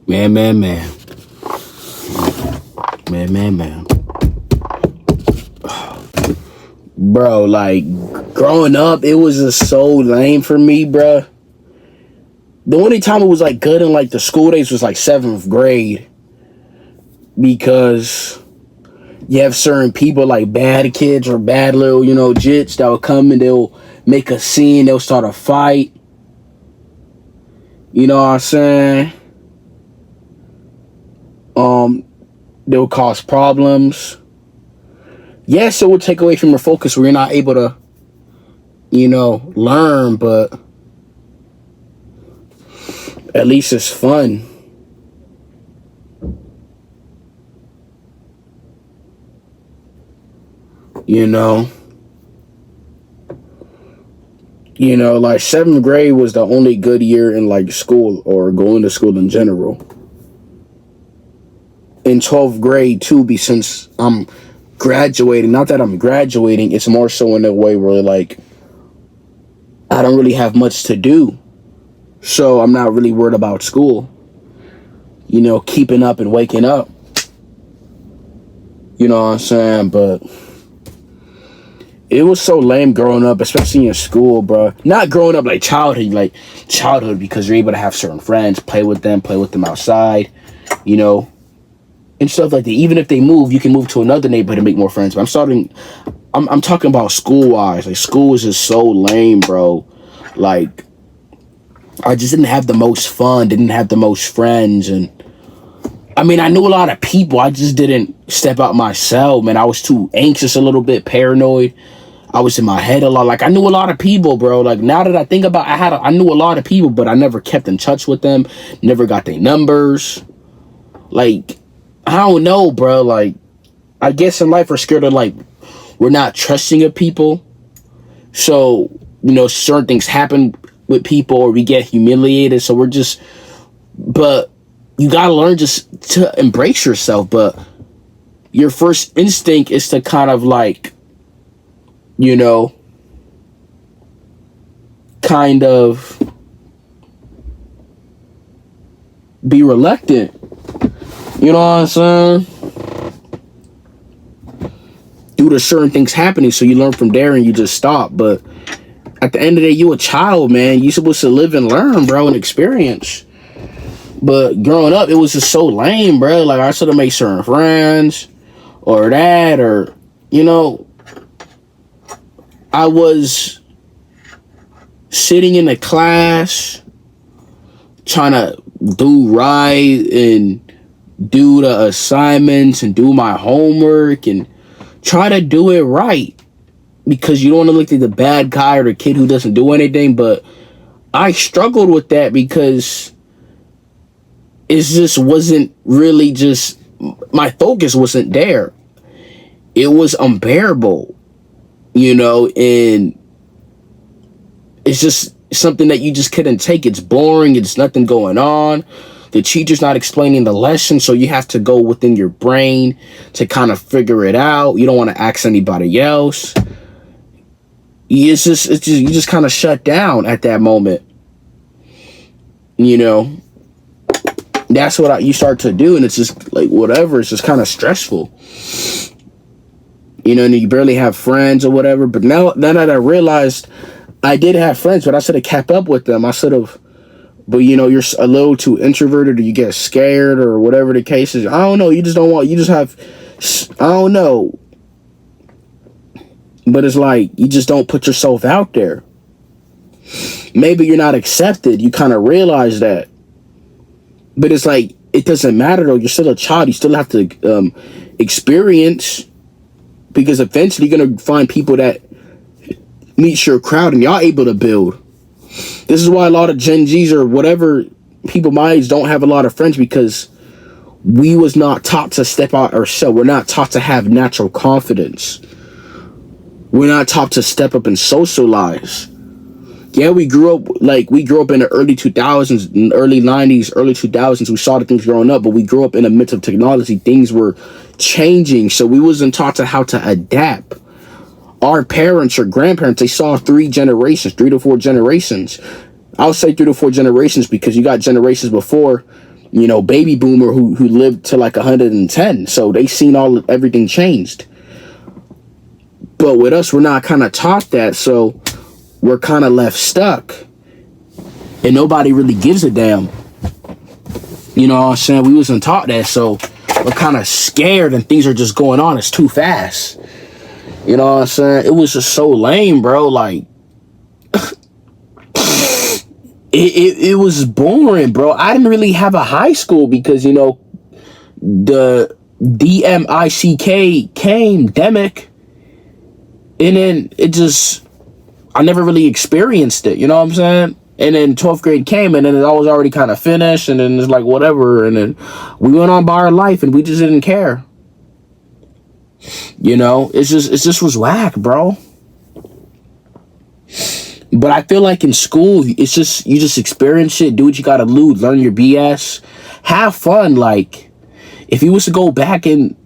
Man. Man. Bro, like, growing up, it was just so lame for me, bro. The only time it was, like, good in, like, the school days was, like, 7th grade. Because you have certain people, like, bad kids or bad little, jits that will come and they'll make a scene. They'll start a fight. You know what I'm saying? They'll cause problems. Yes, it will take away from your focus where you're not able to, learn, but at least it's fun. Like 7th grade was the only good year in like school or going to school in general. In 12th grade too, since I'm graduating, not that I'm graduating, it's more so in a way where like I don't really have much to do. So I'm not really worried about school. Keeping up and waking up. You know what I'm saying? But it was so lame growing up, especially in school, bro. Not growing up like childhood because you're able to have certain friends, play with them outside, and stuff like that. Even if they move, you can move to another neighborhood and make more friends. But I'm talking about school-wise. Like, school is just so lame, bro. Like, I just didn't have the most fun, didn't have the most friends, and I mean, I knew a lot of people. I just didn't step out myself, man. I was too anxious, a little bit paranoid. I was in my head a lot. Like, I knew a lot of people, bro. Like, now that I think about it, I knew a lot of people, but I never kept in touch with them. Never got their numbers. Like, I don't know, bro. Like, I guess in life we're scared of, like, we're not trusting of people. So, certain things happen with people or we get humiliated. So we're just, but you gotta learn just to embrace yourself. But your first instinct is to kind of like, kind of be reluctant. You know what I'm saying? Due to certain things happening, so you learn from there and you just stop. But at the end of the day, you a child, man. You supposed to live and learn, bro, and experience. But growing up, it was just so lame, bro. Like, I should have made certain friends or that, or, I was sitting in the class trying to do right and do the assignments and do my homework and try to do it right because you don't want to look like the bad guy or the kid who doesn't do anything. But I struggled with that because it just wasn't really just, my focus wasn't there. It was unbearable, and it's just something that you just couldn't take. It's boring. It's nothing going on. The teacher's not explaining the lesson, so you have to go within your brain to kind of figure it out. You don't want to ask anybody else. You just kind of shut down at that moment. That's what you start to do, and it's just like whatever. It's just kind of stressful. And you barely have friends or whatever. But now that I realized I did have friends, but I should have kept up with them. I should have. But, you're a little too introverted or you get scared or whatever the case is. I don't know. You just don't want, you just have, I don't know. But it's like, you just don't put yourself out there. Maybe you're not accepted. You kind of realize that. But it's like, it doesn't matter though. You're still a child. You still have to experience. Because eventually you're going to find people that meet your crowd and y'all able to build. This is why a lot of Gen Zs or whatever people my age don't have a lot of friends, because we was not taught to step out ourselves. We're not taught to have natural confidence. We're not taught to step up and socialize. Yeah, we grew up in the early 2000s, early 90s, early 2000s. We saw the things growing up, but we grew up in the midst of technology. Things were changing, so we wasn't taught to how to adapt. Our parents or grandparents, they saw 3 to 4 generations. I'll say 3 to 4 generations, because you got generations before, baby boomer who lived to like 110. So they seen everything changed. But with us, we're not kind of taught that. So we're kind of left stuck. And nobody really gives a damn. You know what I'm saying? We wasn't taught that. So we're kind of scared and things are just going on. It's too fast. You know what I'm saying? It was just so lame, bro. Like, it was boring, bro. I didn't really have a high school because, the DMICK came, Demic. And then I never really experienced it. You know what I'm saying? And then 12th grade came, and then I was already kind of finished, and then it's like, whatever. And then we went on by our life, and we just didn't care. It just was whack, bro. But I feel like in school, you just experience shit, do what you gotta do, learn your BS, have fun. Like, if you was to go back and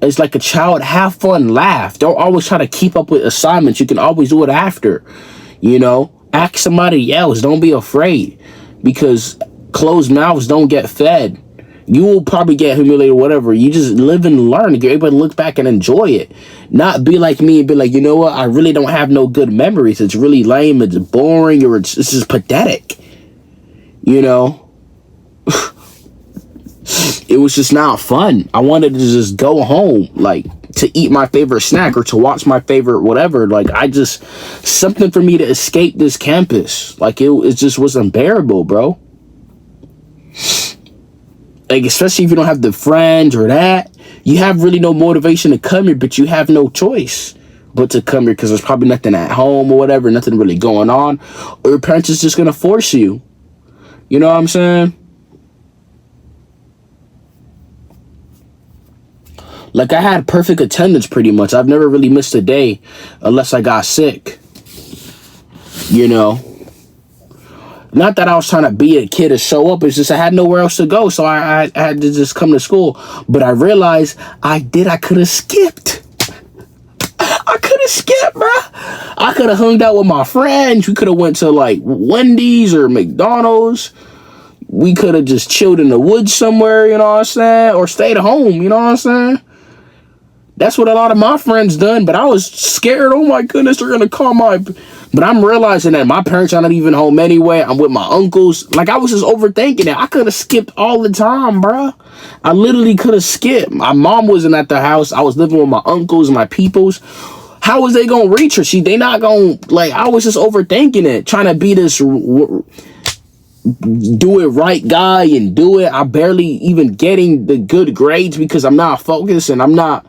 as like a child, have fun, laugh. Don't always try to keep up with assignments. You can always do it after, ask somebody else. Don't be afraid, because closed mouths don't get fed. You will probably get humiliated or whatever. You just live and learn. You're able to look back and enjoy it. Not be like me and be like, you know what? I really don't have no good memories. It's really lame. It's boring. Or it's just pathetic. It was just not fun. I wanted to just go home, like, to eat my favorite snack or to watch my favorite whatever. Like, something for me to escape this campus. Like, it just was unbearable, bro. Like, especially if you don't have the friends or that, you have really no motivation to come here, but you have no choice but to come here because there's probably nothing at home or whatever, nothing really going on, or your parents is just gonna force you. You know what I'm saying? Like, I had perfect attendance pretty much. I've never really missed a day unless I got sick. Not that I was trying to be a kid to show up. It's just I had nowhere else to go. So I had to just come to school. But I realized I could have skipped. I could have skipped, bro. I could have hung out with my friends. We could have went to like Wendy's or McDonald's. We could have just chilled in the woods somewhere, you know what I'm saying? Or stayed at home, you know what I'm saying? That's what a lot of my friends done, but I was scared. Oh my goodness, they're gonna call my... But I'm realizing that my parents are not even home anyway. I'm with my uncles. Like, I was just overthinking it. I could have skipped all the time, bruh. I literally could have skipped. My mom wasn't at the house. I was living with my uncles and my peoples. How was they gonna reach her? They not gonna... Like, I was just overthinking it. Trying to be this... do it right guy and do it. I barely even getting the good grades because I'm not focused and I'm not...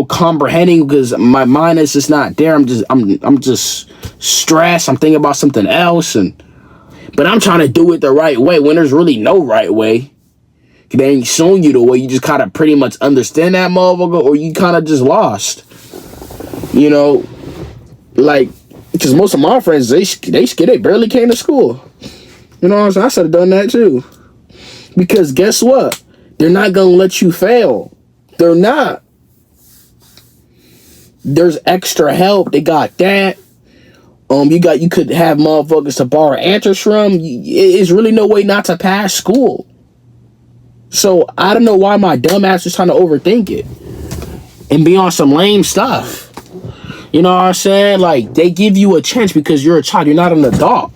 comprehending because my mind is just not there. I'm just stressed. I'm thinking about something else, but I'm trying to do it the right way when there's really no right way. They ain't showing you the way. You just kind of pretty much understand that motherfucker, or you kind of just lost. Like, because most of my friends, they barely came to school. You know what I'm saying? I should have done that too. Because guess what? They're not gonna let you fail. They're not. There's extra help. They got that. You could have motherfuckers to borrow answers from. It's really no way not to pass school. So I don't know why my dumb ass is trying to overthink it and be on some lame stuff. You know what I'm saying? Like, they give you a chance because you're a child. You're not an adult.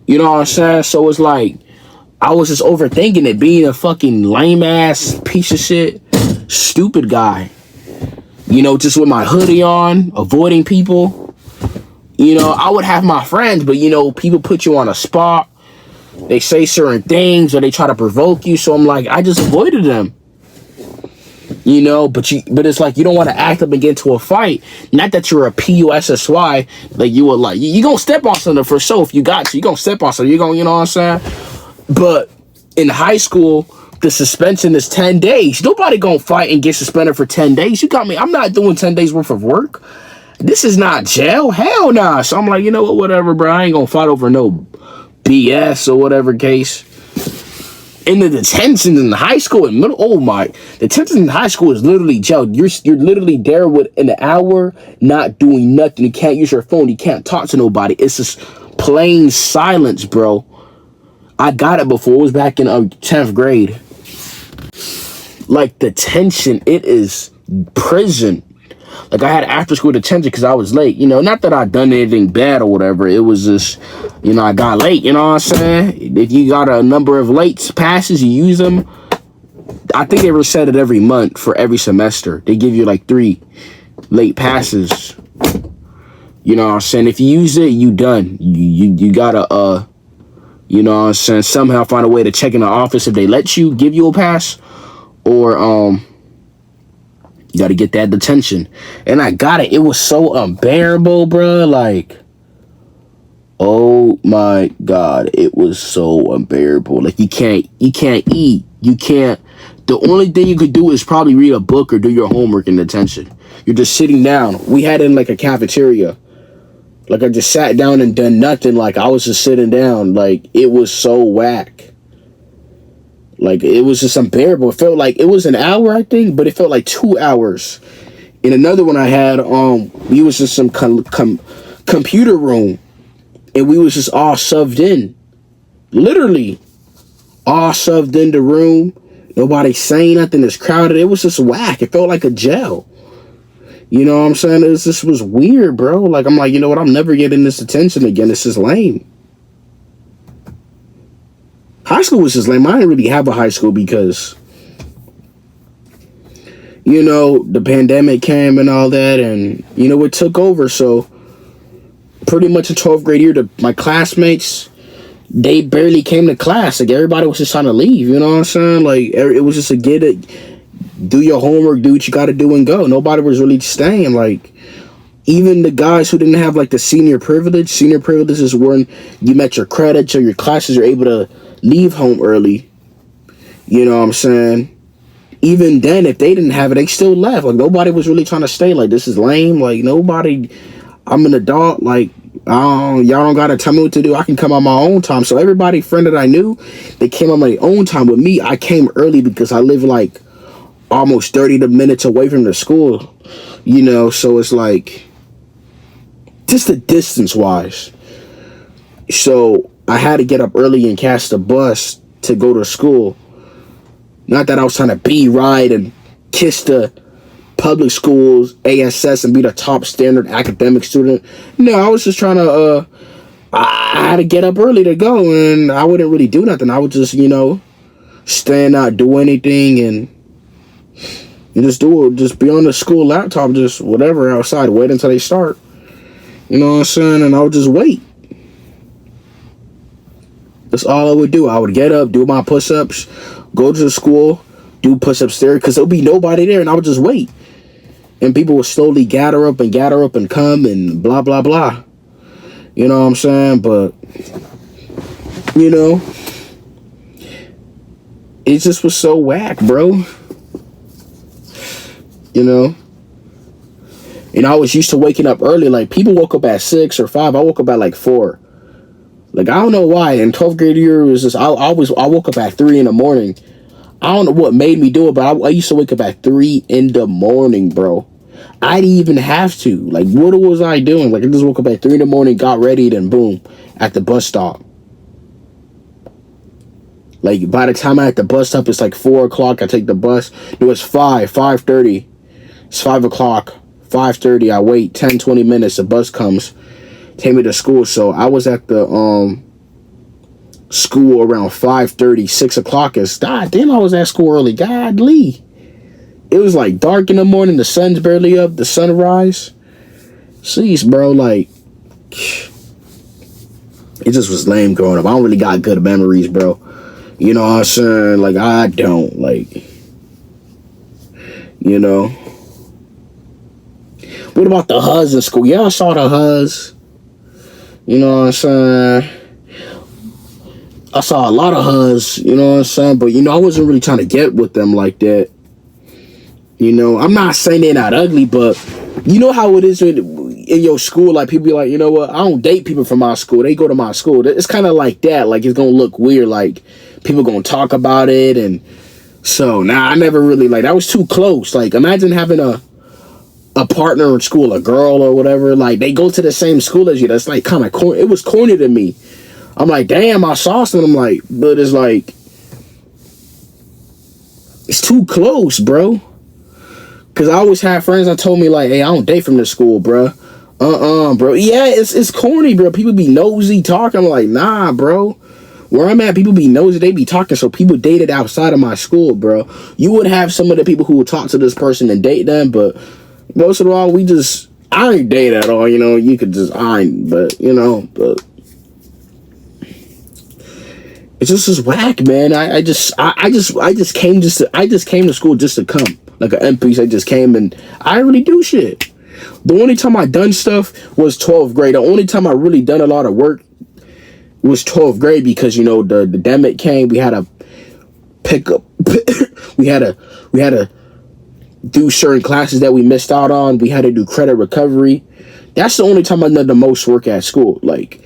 You know what I'm saying? So it's like, I was just overthinking it, being a fucking lame ass piece of shit, stupid guy. Just with my hoodie on, avoiding people. I would have my friends, but, people put you on a spot. They say certain things or they try to provoke you. So I'm like, I just avoided them. But it's like, you don't want to act up and get into a fight. Not that you're a PUSSY. Like, you were like, you gonna step on something for sure. If you got to, you gonna step on something. You gonna, you know what I'm saying? But in high school, the suspension is 10 days. Nobody gonna fight and get suspended for 10 days. You got me. I'm not doing 10 days worth of work. This is not jail. Hell nah. So I'm like, you know what? Whatever, bro. I ain't gonna fight over no BS or whatever case. In the detention in high school and middle, detention in high school is literally jail. You're literally there with an hour not doing nothing. You can't use your phone. You can't talk to nobody. It's just Plain silence, bro. I got it before. It was back in 10th grade. Like, detention, it is prison. Like, I had after school detention because I was late. You know, not that I done anything bad or whatever. It was just, you know, I got late. You know what I'm saying? If you got a number of late passes, you use them. I think they reset it every month for every semester. They give you like 3 late passes. You know what I'm saying? If you use it, you done. You gotta, you know what I'm saying, somehow find a way to check in the office if they let you, give you a pass. Or, you gotta get that detention. And I got it. It was so unbearable, bro. Like, oh my God. It was so unbearable. Like, you can't eat. You can't. The only thing you could do is probably read a book or do your homework in detention. You're just sitting down. We had it in like a cafeteria. Like, I just sat down and done nothing. Like, I was just sitting down. Like, it was so whack. Like, it was just unbearable. It felt like it was an hour, I think, but it felt like 2 hours. In another one I had, we was in some computer room, and we was just all shoved in. Literally, all shoved in the room. Nobody saying nothing. It's crowded. It was just whack. It felt like a jail. You know what I'm saying? This was weird, bro. Like, I'm like, you know what? I'm never getting this attention again. This is lame. High school was just lame. I didn't really have a high school because, you know, the pandemic came and all that, and, you know, it took over. So, pretty much in 12th grade year, my classmates, they barely came to class. Like, everybody was just trying to leave, you know what I'm saying? Like, it was just a get it, do your homework, do what you got to do, and go. Nobody was really staying. Like, even the guys who didn't have, like, the senior privilege is when you met your credits or your classes, you're able to leave home early. You know what I'm saying? Even then, if they didn't have it, they still left. Like, nobody was really trying to stay. Like, this is lame. Like, nobody, I'm an adult. Like, y'all don't gotta tell me what to do. I can come on my own time. So everybody, friend that I knew, they came on my own time. With me, I came early because I live like almost 30 minutes away from the school. You know, so it's like just the distance wise. So I had to get up early and catch the bus to go to school. Not that I was trying to ride and kiss the public schools, ASS, and be the top standard academic student. No, I was just trying to, I had to get up early to go, and I wouldn't really do nothing. I would just, you know, stand out, do anything, and just be on the school laptop, just whatever outside, wait until they start. You know what I'm saying? And I would just wait. That's all I would do. I would get up, do my push-ups, go to the school, do push-ups there, because there'll be nobody there, and I would just wait. And people would slowly gather up and come and blah, blah, blah. You know what I'm saying? But, you know, it just was so whack, bro. You know? And I was used to waking up early. Like, people woke up at 6 or 5. I woke up at, like, 4. Like, I don't know why. In 12th grade year, it was just, I woke up at 3 in the morning. I don't know what made me do it, but I used to wake up at 3 in the morning, bro. I didn't even have to. Like, what was I doing? Like, I just woke up at 3 in the morning, got ready, then boom, at the bus stop. Like, by the time I'm at the bus stop, it's like 4 o'clock. I take the bus. It was 5:30. It's 5 o'clock. 5:30. I wait 10, 20 minutes. The bus comes. Take me to school. So I was at the school around 5:30, 6 o'clock. God damn, I was at school early. Godly. It was like dark in the morning. The sun's barely up. The sunrise. Jeez, bro. Like, it just was lame growing up. I don't really got good memories, bro. You know what I'm saying? Like, I don't. Like, you know. What about the Huz in school? Y'all saw the Huz? You know what I'm saying? I saw a lot of Huz, you know what I'm saying? But, you know, I wasn't really trying to get with them like that. You know, I'm not saying they're not ugly, but you know how it is in your school? Like, people be like, you know what? I don't date people from my school. They go to my school. It's kind of like that. Like, it's going to look weird. Like, people going to talk about it. And so, I never really, like, that was too close. Like, imagine having a a partner in school, a girl or whatever, like they go to the same school as you. That's like kind of corny. It was corny to me. I'm like, damn, I saw something. I'm like, but it's like, it's too close, bro. Cause I always had friends that told me like, hey, I don't date from this school, bro. Bro. Yeah, it's corny, bro. People be nosy talking. I'm like, nah, bro. Where I'm at, people be nosy. They be talking. So people dated outside of my school, bro. You would have some of the people who would talk to this person and date them, but most of all, I ain't date at all, you know. You could just, but, you know, but it's just whack, man. I just came to school just to come. Like an MP, I just came and I didn't really do shit. The only time I done stuff was 12th grade. The only time I really done a lot of work was 12th grade because, you know, the pandemic came. We had to pick up, we had to do certain classes that we missed out on. We had to do credit recovery. That's the only time I done the most work at school, like,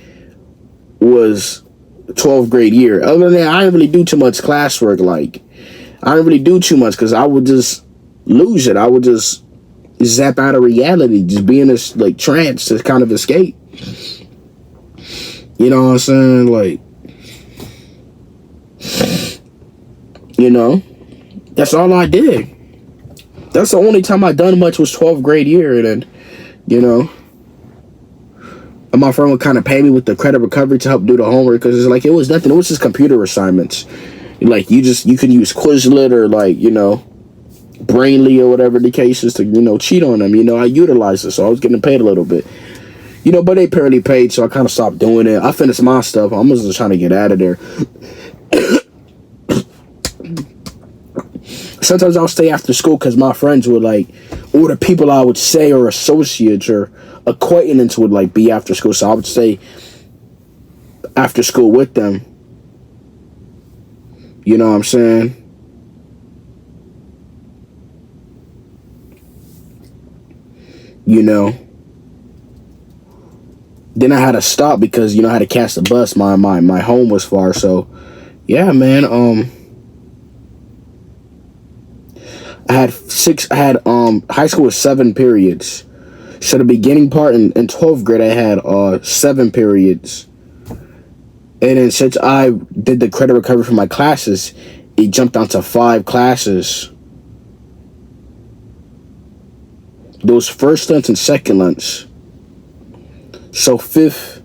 was 12th grade year. Other than that, I didn't really do too much classwork. Like, I didn't really do too much because I would just lose it. I would just zap out of reality, just be in this, like, trance to kind of escape. You know what I'm saying? Like, you know, that's all I did. That's the only time I done much was 12th grade year. And then, you know, and my friend would kind of pay me with the credit recovery to help do the homework because it's like, it was nothing. It was just computer assignments. Like, you could use Quizlet or, like, you know, Brainly or whatever the case is to, you know, cheat on them. You know, I utilized it, so I was getting paid a little bit. You know, but they barely paid, so I kind of stopped doing it. I finished my stuff. I was just trying to get out of there. Sometimes I'll stay after school because my friends would, like, or the people I would say or associates or acquaintances would, like, be after school. So I would stay after school with them. You know what I'm saying? You know. Then I had to stop because, you know, I had to catch the bus. My home was far, so yeah, man. I had high school was 7 periods. So the beginning part in 12th grade I had 7 periods. And then since I did the credit recovery for my classes, it jumped down to 5 classes. Those first lunch and second lunch. So after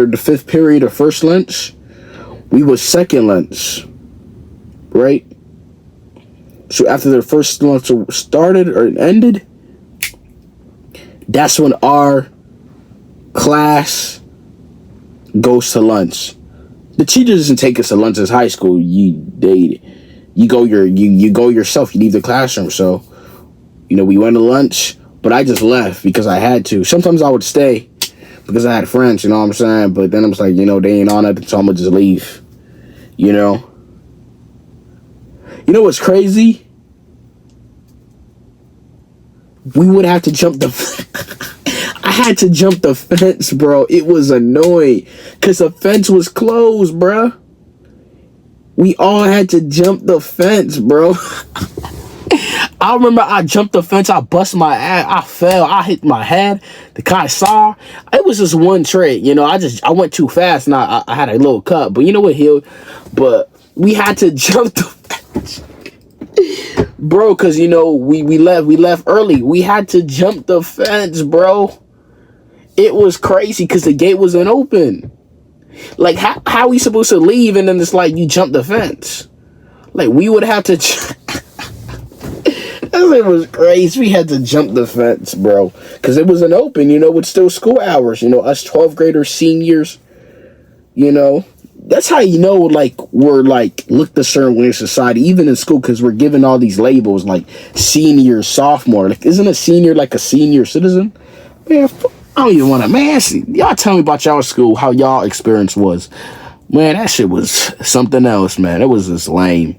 the 5th period of first lunch, we was second lunch, right? So after the first lunch started or ended, that's when our class goes to lunch. The teacher doesn't take us to lunch as high school. You go yourself. You leave the classroom. So, you know, we went to lunch. But I just left because I had to. Sometimes I would stay because I had friends, you know what I'm saying? But then I was like, you know, they ain't on it, so I'm going to just leave. You know? You know what's crazy? We would have to jump I had to jump the fence, bro. It was annoying because the fence was closed, bro. We all had to jump the fence, bro. I remember I jumped the fence, I bust my ass, I fell, I hit my head. The guy saw. It was just one trick, you know. I went too fast and I had a little cut, but you know what, healed. But we had to jump the fence, bro, because you know we left early. We had to jump the fence, bro. It was crazy because the gate wasn't open. Like how we supposed to leave and then it's like you jump the fence? Like we would have to. It was crazy. We had to jump the fence, bro, because it wasn't open, you know, it's still school hours, you know, us 12th graders, seniors, you know, that's how you know, like, we're, like, looked a certain way in society, even in school, because we're given all these labels, like, senior, sophomore, like, isn't a senior, like, a senior citizen? Man, I don't even want to, man, y'all tell me about y'all school, how y'all experience was. Man, that shit was something else, man. It was just lame.